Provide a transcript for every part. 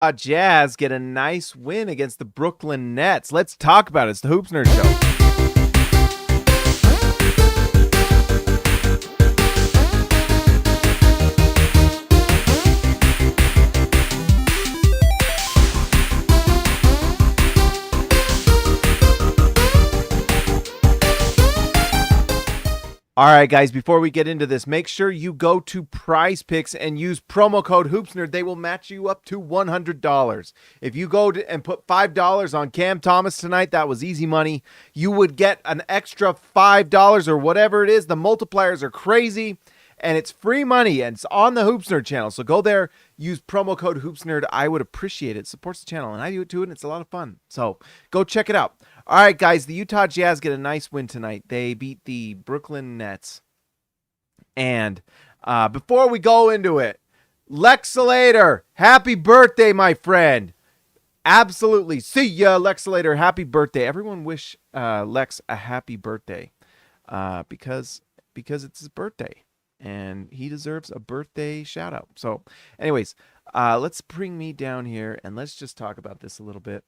Jazz get a nice win against the Brooklyn Nets. Let's talk about it. It's the Hoops Nerd Show. All right, guys, before we get into this, make sure you go to Prize Picks and use promo code HoopsNerd. They will match you up to $100. If you go and put $5 on Cam Thomas tonight, that was easy money. You would get an extra $5 or whatever it is. The multipliers are crazy, and it's free money, and it's on the HoopsNerd channel. So go there, use promo code HoopsNerd. I would appreciate it. It supports the channel, and I do it too, and it's a lot of fun. So go check it out. All right, guys, the Utah Jazz get a nice win tonight. They beat the Brooklyn Nets. And before we go into it, Lex Slater, happy birthday, my friend. Absolutely. See ya, Lex Slater. Happy birthday. Everyone wish Lex a happy birthday because it's his birthday. And he deserves a birthday shout out. So anyways, let's bring me down here and let's just talk about this a little bit.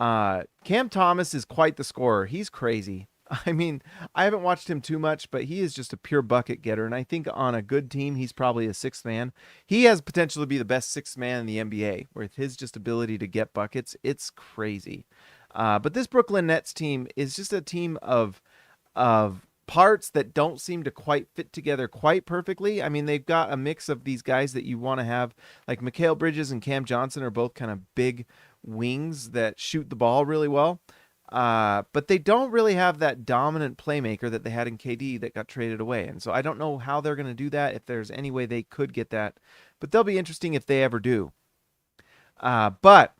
Cam Thomas is quite the scorer. He's crazy. I mean, I haven't watched him too much, but he is just a pure bucket getter. And I think on a good team, he's probably a sixth man. He has potential to be the best sixth man in the NBA with his just ability to get buckets. It's crazy. But this Brooklyn Nets team is just a team of parts that don't seem to quite fit together quite perfectly. I mean, they've got a mix of these guys that you want to have, like Mikal Bridges and Cam Johnson are both kind of big wings that shoot the ball really well. But they don't really have that dominant playmaker that they had in KD that got traded away. And so I don't know how they're going to do that, if there's any way they could get that. But they'll be interesting if they ever do. But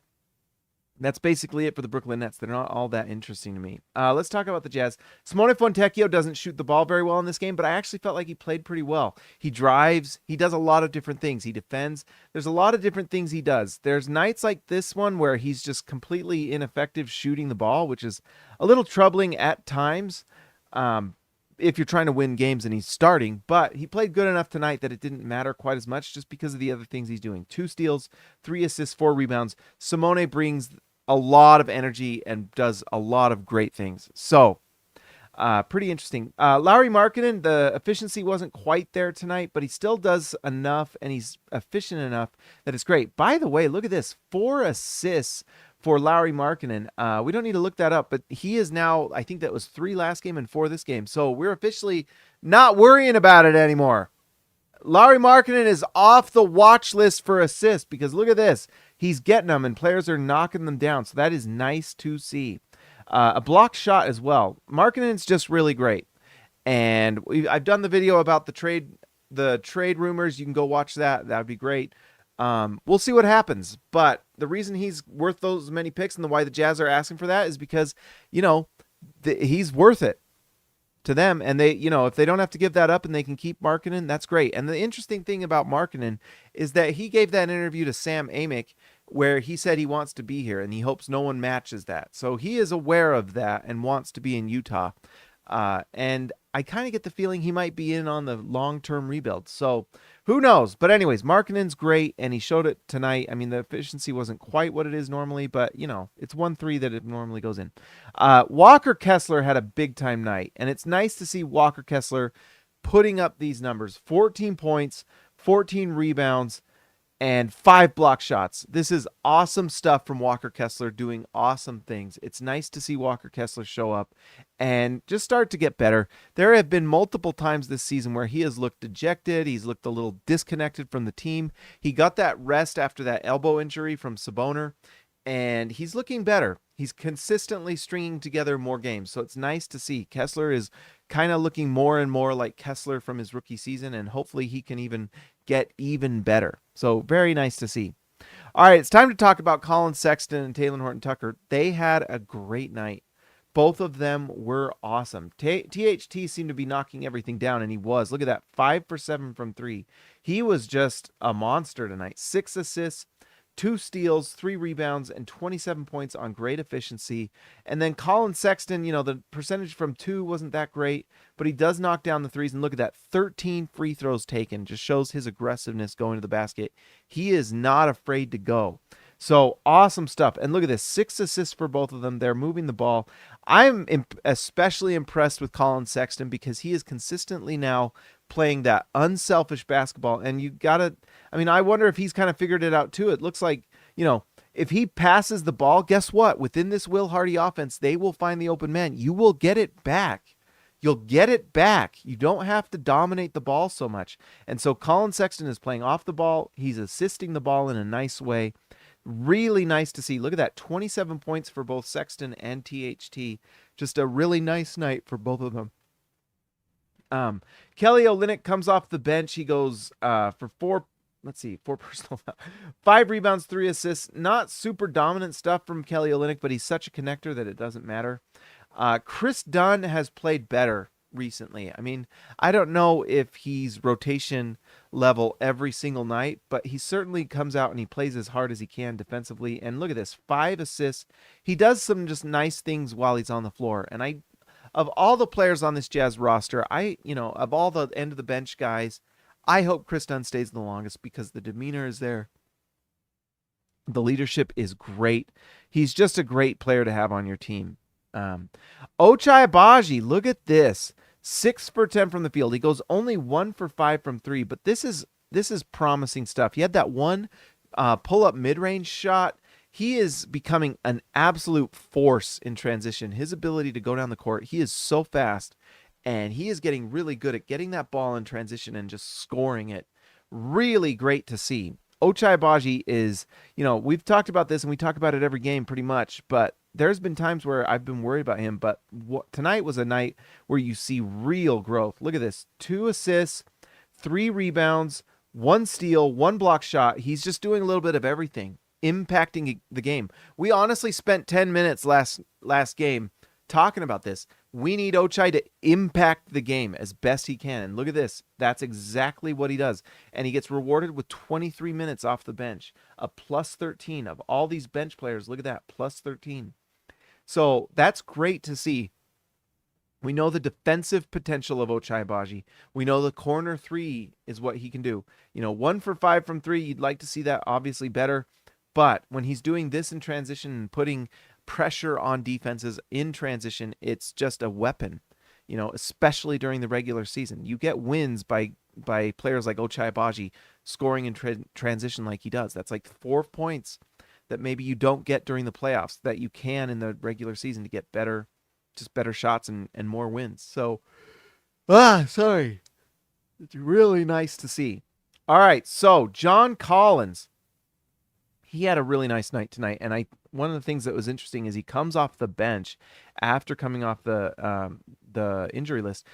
that's basically it for the Brooklyn Nets. They're not all that interesting to me. Let's talk about the Jazz. Simone Fontecchio doesn't shoot the ball very well in this game, but I actually felt like he played pretty well. He drives. He does a lot of different things. He defends. There's a lot of different things he does. There's nights like this one where he's just completely ineffective shooting the ball, which is a little troubling at times if you're trying to win games and he's starting. But he played good enough tonight that it didn't matter quite as much just because of the other things he's doing. 2 steals, 3 assists, 4 rebounds. Simone brings a lot of energy and does a lot of great things. So, pretty interesting. Lauri Markkanen, the efficiency wasn't quite there tonight, but he still does enough and he's efficient enough that it's great. By the way, look at this. 4 assists for Lauri Markkanen. We don't need to look that up, but he is now, I think that was 3 last game and 4 this game. So we're officially not worrying about it anymore. Lauri Markkanen is off the watch list for assists because look at this. He's getting them and players are knocking them down. So that is nice to see. A block shot as well. Markkanen's just really great. And I've done the video about the trade rumors. You can go watch that. That would be great. We'll see what happens. But the reason he's worth those many picks and why the Jazz are asking for that is because, you know, he's worth it to them, and they, you know, if they don't have to give that up and they can keep Markkanen, that's great. And the interesting thing about Markkanen is that he gave that interview to Sam Amick where he said he wants to be here and he hopes no one matches that. So he is aware of that and wants to be in Utah. And I kind of get the feeling he might be in on the long-term rebuild. So who knows? But anyways, Markkanen's great, and he showed it tonight. I mean, the efficiency wasn't quite what it is normally, but, you know, it's 1-3 that it normally goes in. Walker Kessler had a big-time night, and it's nice to see Walker Kessler putting up these numbers. 14 points, 14 rebounds, and 5 block shots. This is awesome stuff from Walker Kessler doing awesome things. It's nice to see Walker Kessler show up and just start to get better. There have been multiple times this season where he has looked dejected. He's looked a little disconnected from the team. He got that rest after that elbow injury from Sabonis, and he's looking better. He's consistently stringing together more games. So it's nice to see. Kessler is kind of looking more and more like Kessler from his rookie season, and hopefully he can even get even better. So very nice to see. All right, it's time to talk about Collin Sexton and Talen Horton-Tucker. They had a great night. Both of them were awesome. THT seemed to be knocking everything down, and he was. Look at that, 5 for 7 from 3. He was just a monster tonight. 6 assists, 2 steals, 3 rebounds, and 27 points on great efficiency. And then Collin Sexton, you know, the percentage from 2 wasn't that great, but he does knock down the threes. And look at that, 13 free throws taken. Just shows his aggressiveness going to the basket. He is not afraid to go. So awesome stuff. And look at this, 6 assists for both of them. They're moving the ball. I'm especially impressed with Collin Sexton because he is consistently now playing that unselfish basketball. And you got to, I mean, I wonder if he's kind of figured it out too. It looks like, if he passes the ball, guess what? Within this Will Hardy offense, they will find the open man. You will get it back. You'll get it back. You don't have to dominate the ball so much. And so Collin Sexton is playing off the ball. He's assisting the ball in a nice way. Really nice to see. Look at that, 27 points for both Sexton and THT. Just a really nice night for both of them. Kelly Olynyk comes off the bench. He goes for 4 personal, 5 rebounds, 3 assists. Not super dominant stuff from Kelly Olynyk, but he's such a connector that it doesn't matter. Chris Dunn has played better recently. I mean, I don't know if he's rotation level every single night, but he certainly comes out and he plays as hard as he can defensively. And look at this, 5 assists. He does some just nice things while he's on the floor. And of all the players on this Jazz roster, of all the end of the bench guys, I hope Chris Dunn stays the longest because the demeanor is there. The leadership is great. He's just a great player to have on your team. Ochai Agbaji, look at this. 6 for 10 from the field. He goes only 1 for 5 from 3, but this is promising stuff. He had that one pull-up mid-range shot. He is becoming an absolute force in transition. His ability to go down the court, he is so fast, and he is getting really good at getting that ball in transition and just scoring it. Really great to see. Ochai Agbaji is, we've talked about this, and we talk about it every game pretty much, but there's been times where I've been worried about him, but tonight was a night where you see real growth. Look at this, 2 assists, 3 rebounds, 1 steal, 1 block shot. He's just doing a little bit of everything, impacting the game. We honestly spent 10 minutes last game talking about this. We need Ochai to impact the game as best he can. And look at this. That's exactly what he does. And he gets rewarded with 23 minutes off the bench, a plus 13 of all these bench players. Look at that, plus 13. So that's great to see. We know the defensive potential of Ochai Agbaji. We know the corner 3 is what he can do. 1 for 5 from 3, you'd like to see that obviously better. But when he's doing this in transition and putting pressure on defenses in transition, it's just a weapon, especially during the regular season. You get wins by players like Ochai Agbaji scoring in transition like he does. That's like 4 points that maybe you don't get during the playoffs that you can in the regular season to get better shots and more wins. So, sorry. It's really nice to see. All right, so John Collins, he had a really nice night tonight, and one of the things that was interesting is he comes off the bench after coming off the injury list.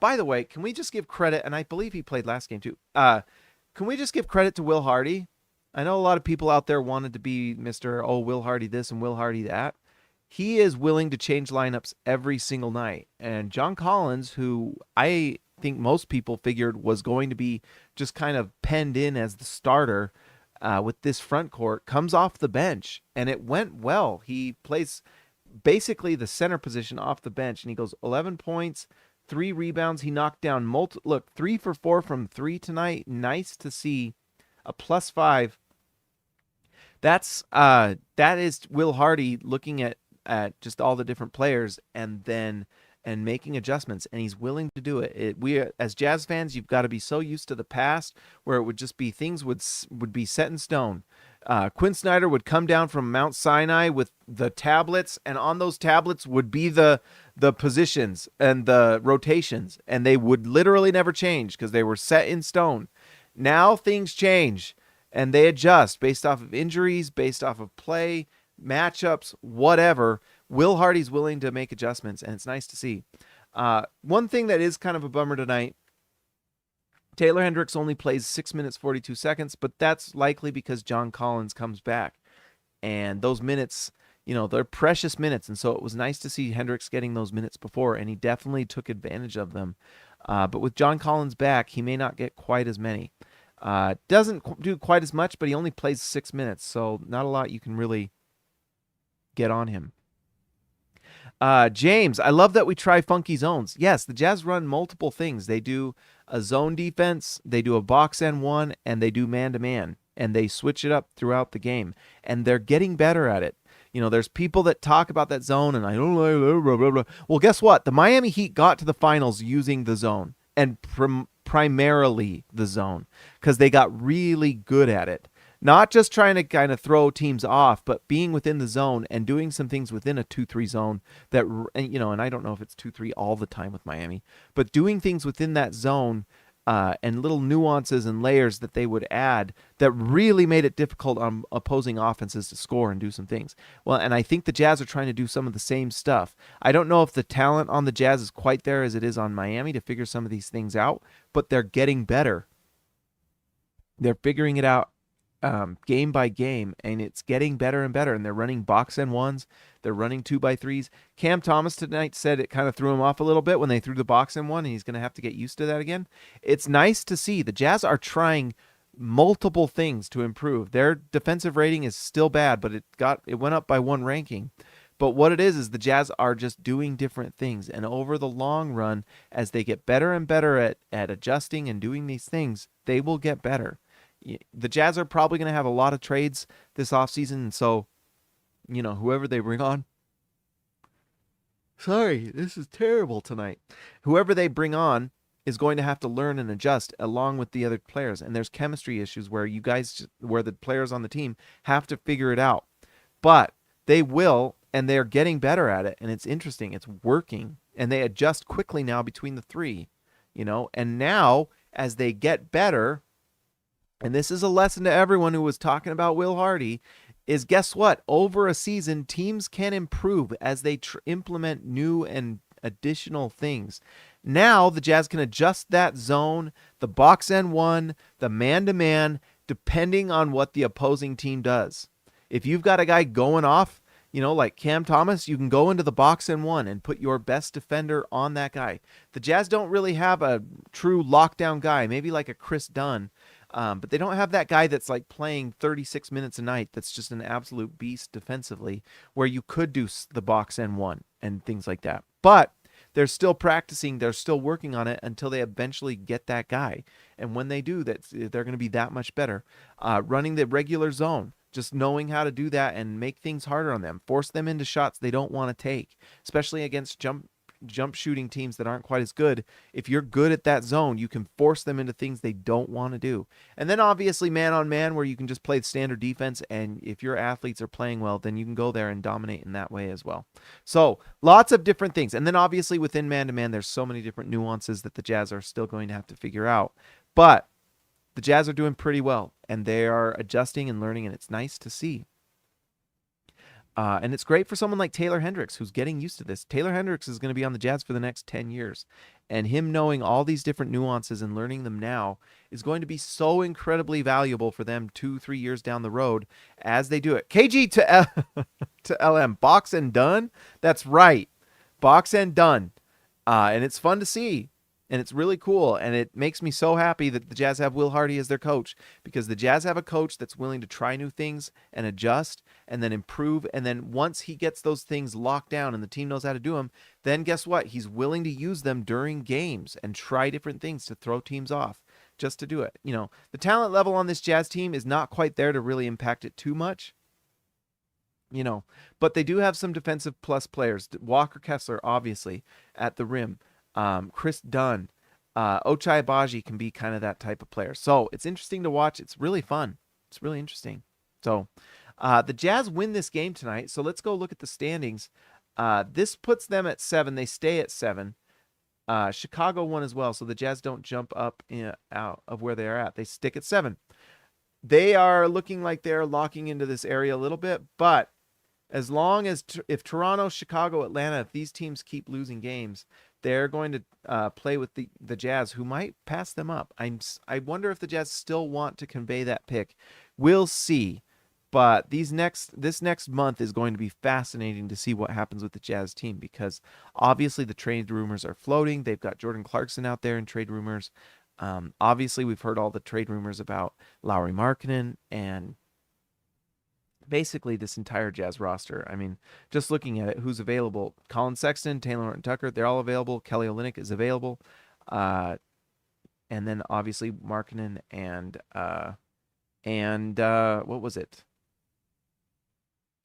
By the way, can we just give credit, and I believe he played last game too, can we just give credit to Will Hardy? I know a lot of people out there wanted to be Mr. Will Hardy this and Will Hardy that. He is willing to change lineups every single night. And John Collins, who I think most people figured was going to be just kind of penned in as the starter with this front court, comes off the bench, and it went well. He plays basically the center position off the bench, and he goes 11 points, 3 rebounds. He knocked down 3 for 4 from 3 tonight. Nice to see. A plus 5. That is Will Hardy looking at just all the different players and making adjustments, and he's willing to do it. We as Jazz fans, you've got to be so used to the past where it would just be things would be set in stone. Quinn Snyder would come down from Mount Sinai with the tablets, and on those tablets would be the positions and the rotations, and they would literally never change because they were set in stone. Now things change, and they adjust based off of injuries, based off of play, matchups, whatever. Will Hardy's willing to make adjustments, and it's nice to see. One thing that is kind of a bummer tonight, Taylor Hendricks only plays 6 minutes, 42 seconds, but that's likely because John Collins comes back. And those minutes, they're precious minutes, and so it was nice to see Hendricks getting those minutes before, and he definitely took advantage of them. But with John Collins back, he may not get quite as many. Doesn't do quite as much, but he only plays 6 minutes, so not a lot you can really get on him. James, I love that we try funky zones. Yes, the Jazz run multiple things. They do a zone defense, they do a box and one, and they do man-to-man. and they switch it up throughout the game, and they're getting better at it. There's people that talk about that zone, and I don't like blah, blah, blah. Well, guess what? The Miami Heat got to the finals using the zone, and primarily the zone, because they got really good at it. Not just trying to kind of throw teams off, but being within the zone and doing some things within a 2-3 zone that, and I don't know if it's 2-3 all the time with Miami, but doing things within that zone and little nuances and layers that they would add that really made it difficult on opposing offenses to score and do some things. Well, and I think the Jazz are trying to do some of the same stuff. I don't know if the talent on the Jazz is quite there as it is on Miami to figure some of these things out, but they're getting better. They're figuring it out game by game, and it's getting better and better, and they're running box and ones. They're running 2x3s. Cam Thomas tonight said it kind of threw him off a little bit when they threw the box and one, and he's going to have to get used to that again. It's nice to see the Jazz are trying multiple things to improve. Their defensive rating is still bad, but it went up by 1 ranking. But what it is the Jazz are just doing different things, and over the long run, as they get better and better at adjusting and doing these things, they will get better. The Jazz are probably going to have a lot of trades this offseason, and so, whoever they bring on. Sorry, this is terrible tonight. Whoever they bring on is going to have to learn and adjust along with the other players, and there's chemistry issues where the players on the team have to figure it out. But they will, and they're getting better at it, and it's interesting. It's working, and they adjust quickly now between the three, and now as they get better. And this is a lesson to everyone who was talking about Will Hardy, is guess what? Over a season, teams can improve as they implement new and additional things. Now, the Jazz can adjust that zone, the box and one, the man-to-man, depending on what the opposing team does. If you've got a guy going off, like Cam Thomas, you can go into the box and one and put your best defender on that guy. The Jazz don't really have a true lockdown guy, maybe like a Chris Dunn. But they don't have that guy that's like playing 36 minutes a night that's just an absolute beast defensively, where you could do the box and one and things like that. But they're still practicing. They're still working on it until they eventually get that guy. And when they do, they're going to be that much better. Running the regular zone, just knowing how to do that and make things harder on them. Force them into shots they don't want to take, especially against jump shooting teams that aren't quite as good. If you're good at that zone, you can force them into things they don't want to do. And then obviously man on man, where you can just play standard defense, and if your athletes are playing well, then you can go there and dominate in that way as well. So lots of different things. And then obviously within man to man, there's so many different nuances that the Jazz are still going to have to figure out. But the Jazz are doing pretty well, and they are adjusting and learning, and it's nice to see. And it's great for someone like Taylor Hendricks, who's getting used to this. Taylor Hendricks is going to be on the Jazz for the next 10 years. And him knowing all these different nuances and learning them now is going to be so incredibly valuable for them 2-3 years down the road as they do it. KG to LM. Box and done? That's right. Box and done. And it's fun to see. And it's really cool, and it makes me so happy that the Jazz have Will Hardy as their coach, because the Jazz have a coach that's willing to try new things and adjust and then improve, and then once he gets those things locked down and the team knows how to do them, then guess what? He's willing to use them during games and try different things to throw teams off just to do it. The talent level on this Jazz team is not quite there to really impact it too much. But they do have some defensive plus players. Walker Kessler, obviously, at the rim. Chris Dunn, Ochai Agbaji can be kind of that type of player. So it's interesting to watch. It's really fun. It's really interesting. So the Jazz win this game tonight. So let's go look at the standings. This puts them at 7. They stay at 7. Chicago won as well. So the Jazz don't jump up out of where they are at. They stick at 7. They are looking like they're locking into this area a little bit, but as long as if Toronto, Chicago, Atlanta, if these teams keep losing games, they're going to play with the Jazz, who might pass them up. I wonder if the Jazz still want to convey that pick. We'll see. But this next month is going to be fascinating to see what happens with the Jazz team, because obviously the trade rumors are floating. They've got Jordan Clarkson out there in trade rumors. Obviously, we've heard all the trade rumors about Lauri Markkanen and basically this entire Jazz roster. I mean, just looking at it, who's available? Collin Sexton, Taylor Horton-Tucker, they're all available. Kelly Olynyk is available. And then obviously Markkanen and and what was it?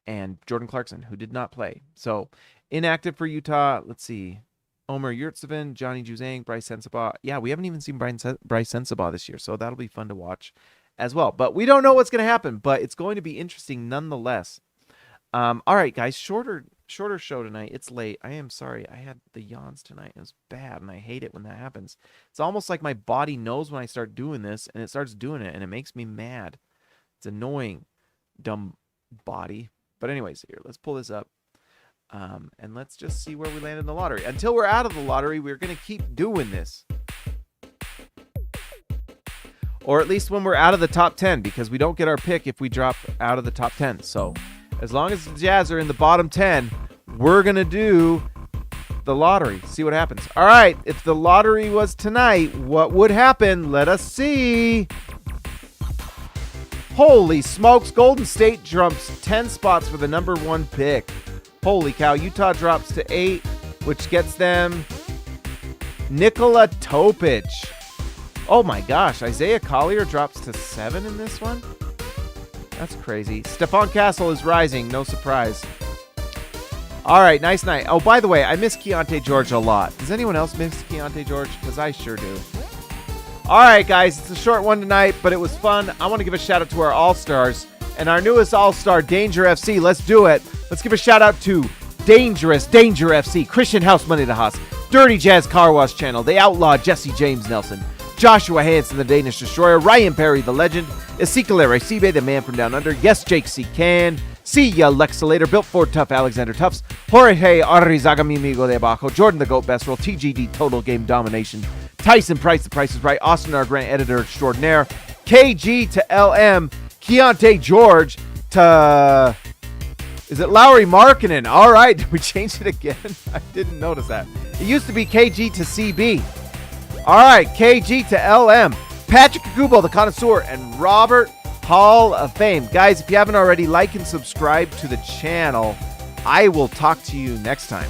And Jordan Clarkson, who did not play. So inactive for Utah. Let's see. Omer Yurtseven, Johnny Juzang, Bryce Sensabaugh. Yeah, we haven't even seen Bryce Sensabaugh this year, so that'll be fun to watch as well. But we don't know what's going to happen, but it's going to be interesting nonetheless. All right, guys, shorter show tonight. It's late. I am sorry. I had the yawns tonight. It was bad, and I hate it when that happens. It's almost like my body knows when I start doing this, and it starts doing it, and it makes me mad. It's annoying, dumb body. But anyways, here, let's pull this up. And let's just see where we land in the lottery. Until we're out of the lottery, we're going to keep doing this. Or at least when we're out of the top 10, because we don't get our pick if we drop out of the top 10. So as long as the Jazz are in the bottom 10, we're going to do the lottery. See what happens. All right, if the lottery was tonight, what would happen? Let us see. Holy smokes, Golden State jumps 10 spots for the number 1 pick. Holy cow, Utah drops to 8, which gets them Nikola Topic. Oh my gosh, Isaiah Collier drops to 7 in this one? That's crazy. Stephon Castle is rising, no surprise. All right, nice night. Oh, by the way, I miss Keontae George a lot. Does anyone else miss Keontae George? Because I sure do. All right, guys, it's a short one tonight, but it was fun. I want to give a shout out to our All-Stars and our newest All-Star, Danger FC. Let's do it. Let's give a shout out to Danger FC, Christian House Money to Haas, Dirty Jazz Car Wash Channel, The Outlaw, Jesse James Nelson, Joshua Hansen, the Danish Destroyer, Ryan Perry, the Legend, Ezekiel Arecibe, the Man from Down Under, Yes, Jake C. Can, See Ya, Lexalator, Built Ford Tough, Alexander Tufts, Jorge Arrizaga, mi amigo de abajo, Jordan the Goat Best Roll, TGD, Total Game Domination, Tyson Price, The Price is Right, Austin R. Grant, Editor Extraordinaire, KG to LM, Keontae George to... Is it Lauri Markkanen? All right, we changed it again. I didn't notice that. It used to be KG to CB. All right, KG to LM. Patrick Kubo, the Connoisseur, and Robert Hall of Fame. Guys, if you haven't already, like and subscribe to the channel. I will talk to you next time.